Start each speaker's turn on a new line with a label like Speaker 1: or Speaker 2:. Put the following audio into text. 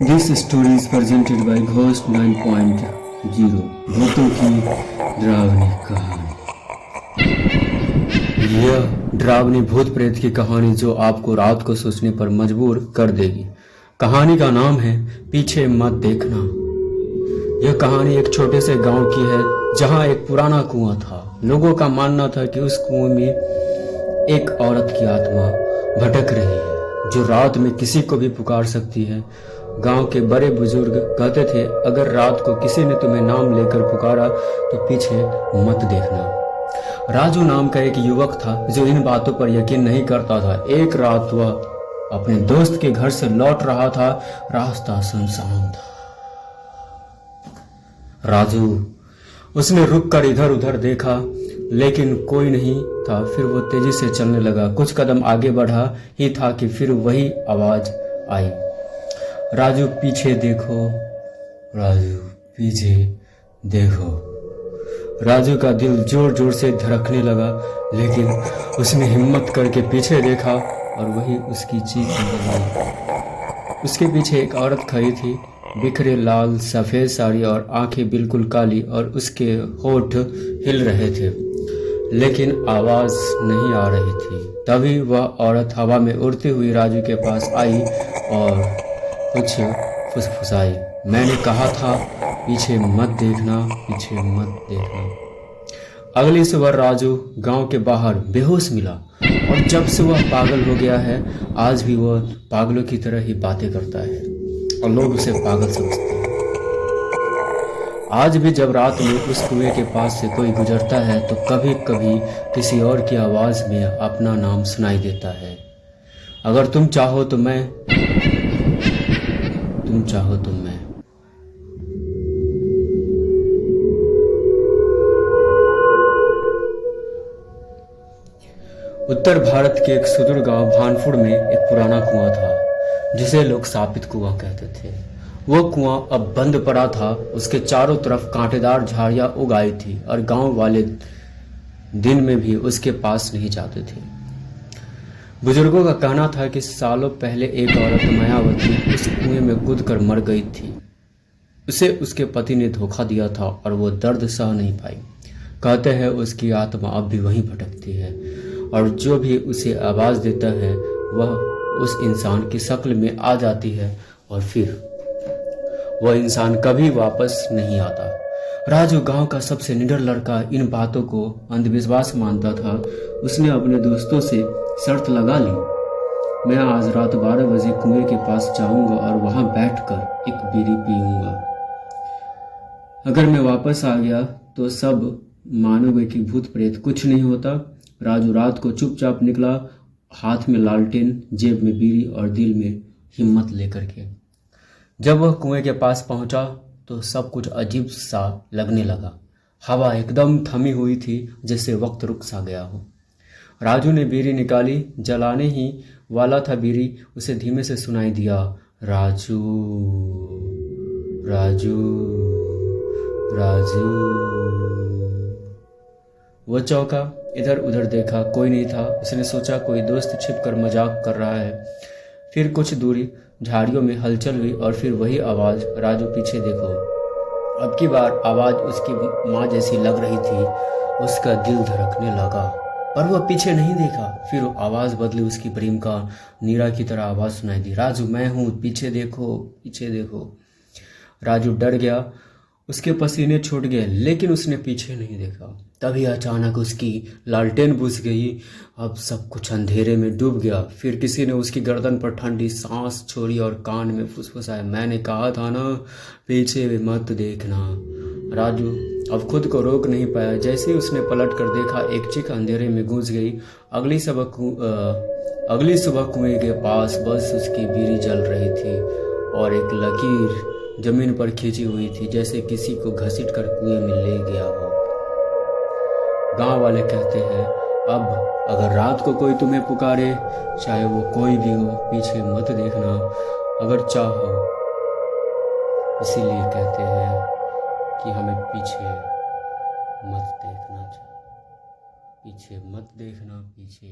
Speaker 1: This story is presented by Ghost 9.0 भूतों की डरावनी कहानी। यह डरावनी भूत प्रेत की कहानी जो आपको रात को सोचने पर मजबूर कर देगी। कहानी का नाम है पीछे मत देखना। यह कहानी एक छोटे से गांव की है जहां एक पुराना कुआं था। लोगों का मानना था कि उस कुएं में एक औरत की आत्मा भटक रही है जो रात में किसी को भी पुकार सकती है। गांव के बड़े बुजुर्ग कहते थे, अगर रात को किसी ने तुम्हें नाम लेकर पुकारा तो पीछे मत देखना। राजू नाम का एक युवक था जो इन बातों पर यकीन नहीं करता था। एक रात वह अपने दोस्त के घर से लौट रहा था। रास्ता सुनसान था। राजू उसने रुककर इधर उधर देखा लेकिन कोई नहीं था। फिर वो तेजी से चलने लगा। कुछ कदम आगे बढ़ा ही था कि फिर वही आवाज आई, राजू पीछे देखो, राजू पीछे देखो। राजू का दिल जोर जोर से धड़कने लगा लेकिन उसने हिम्मत करके पीछे देखा और वही उसकी चीख नजर आई। उसके पीछे एक औरत खड़ी थी, बिखरे लाल सफ़ेद साड़ी और आंखें बिल्कुल काली, और उसके होठ हिल रहे थे लेकिन आवाज़ नहीं आ रही थी। तभी वह औरत हवा में उड़ती हुई राजू के पास आई और कुछ फुसफुसाई, मैंने कहा था पीछे मत देखना, पीछे मत देखना। अगली सुबह राजू गांव के बाहर बेहोश मिला और जब से वह पागल हो गया है, आज भी वह पागलों की तरह ही बातें करता है और लोग उसे पागल समझते हैं। आज भी जब रात में उस कुएं के पास से कोई गुजरता है तो कभी कभी किसी और की आवाज़ में अपना नाम सुनाई देता है। अगर तुम चाहो तो मैं, तुम चाहो तो मैं। उत्तर भारत के एक सुदूर गांव भानपुर में एक पुराना कुआं था जिसे लोग शापित कुआं कहते थे। वह कुआं अब बंद पड़ा था। उसके चारों तरफ कांटेदार झाड़ियां उग आई थी और गांव वाले दिन में भी उसके पास नहीं जाते थे। बुजुर्गों का कहना था कि सालों पहले एक औरत मायावती उस कुएं में कूदकर मर गई थी। उसे उसके पति ने धोखा दिया था और वो दर्द सह नहीं पाई। कहते हैं उसकी आत्मा अब भी वहीं भटकती है और जो भी उसे आवाज़ देता है वह उस इंसान की शक्ल में आ जाती है और फिर वह इंसान कभी वापस नहीं आता। राजू गांव का सबसे निडर लड़का इन बातों को अंधविश्वास मानता था। उसने अपने दोस्तों से शर्त लगा ली, मैं आज रात 12 बजे कुएं के पास जाऊंगा और वहां बैठकर एक बीड़ी पीऊंगा। अगर मैं वापस आ गया तो सब मानोगे कि भूत प्रेत कुछ नहीं होता। राजू रात को चुपचाप निकला, हाथ में लालटेन, जेब में बीड़ी और दिल में हिम्मत लेकर के। जब वह कुएं के पास पहुंचा तो सब कुछ अजीब सा लगने लगा। हवा एकदम थमी हुई थी जैसे वक्त रुक सा गया हो। राजू ने बीड़ी निकाली, जलाने ही वाला था बीड़ी, उसे धीमे से सुनाई दिया, राजू राजू राजू। वो चौंका, इधर उधर देखा, कोई नहीं था। उसने सोचा कोई दोस्त छिपकर मजाक कर रहा है। फिर कुछ दूरी झाड़ियों में हलचल हुई और फिर वही आवाज़, राजू पीछे देखो। अब की बार आवाज़ उसकी माँ जैसी लग रही थी। उसका दिल धड़कने लगा पर वह पीछे नहीं देखा। फिर आवाज़ बदली, उसकी प्रेम का नीरा की तरह आवाज़ सुनाई दी, राजू मैं हूँ, पीछे देखो, पीछे देखो। राजू डर गया, उसके पसीने छूट गए लेकिन उसने पीछे नहीं देखा। तभी अचानक उसकी लालटेन बुझ गई। अब सब कुछ अंधेरे में डूब गया। फिर किसी ने उसकी गर्दन पर ठंडी सांस छोड़ी और कान में फुसफुसाया, मैंने कहा था ना पीछे मत देखना। राजू अब खुद को रोक नहीं पाया। जैसे ही उसने पलट कर देखा, एक चीख अंधेरे में गूंज गई। अगली सुबह कुएं के पास बस उसकी बीड़ी जल रही थी और एक लकीर जमीन पर खींची हुई थी जैसे किसी को घसीट कर कुएं में ले गया हो। गांव वाले कहते हैं, अब अगर रात को कोई तुम्हें पुकारे, चाहे वो कोई भी हो, पीछे मत देखना अगर चाहो। इसीलिए कहते हैं कि हमें पीछे मत देखना, पीछे मत देखना, पीछे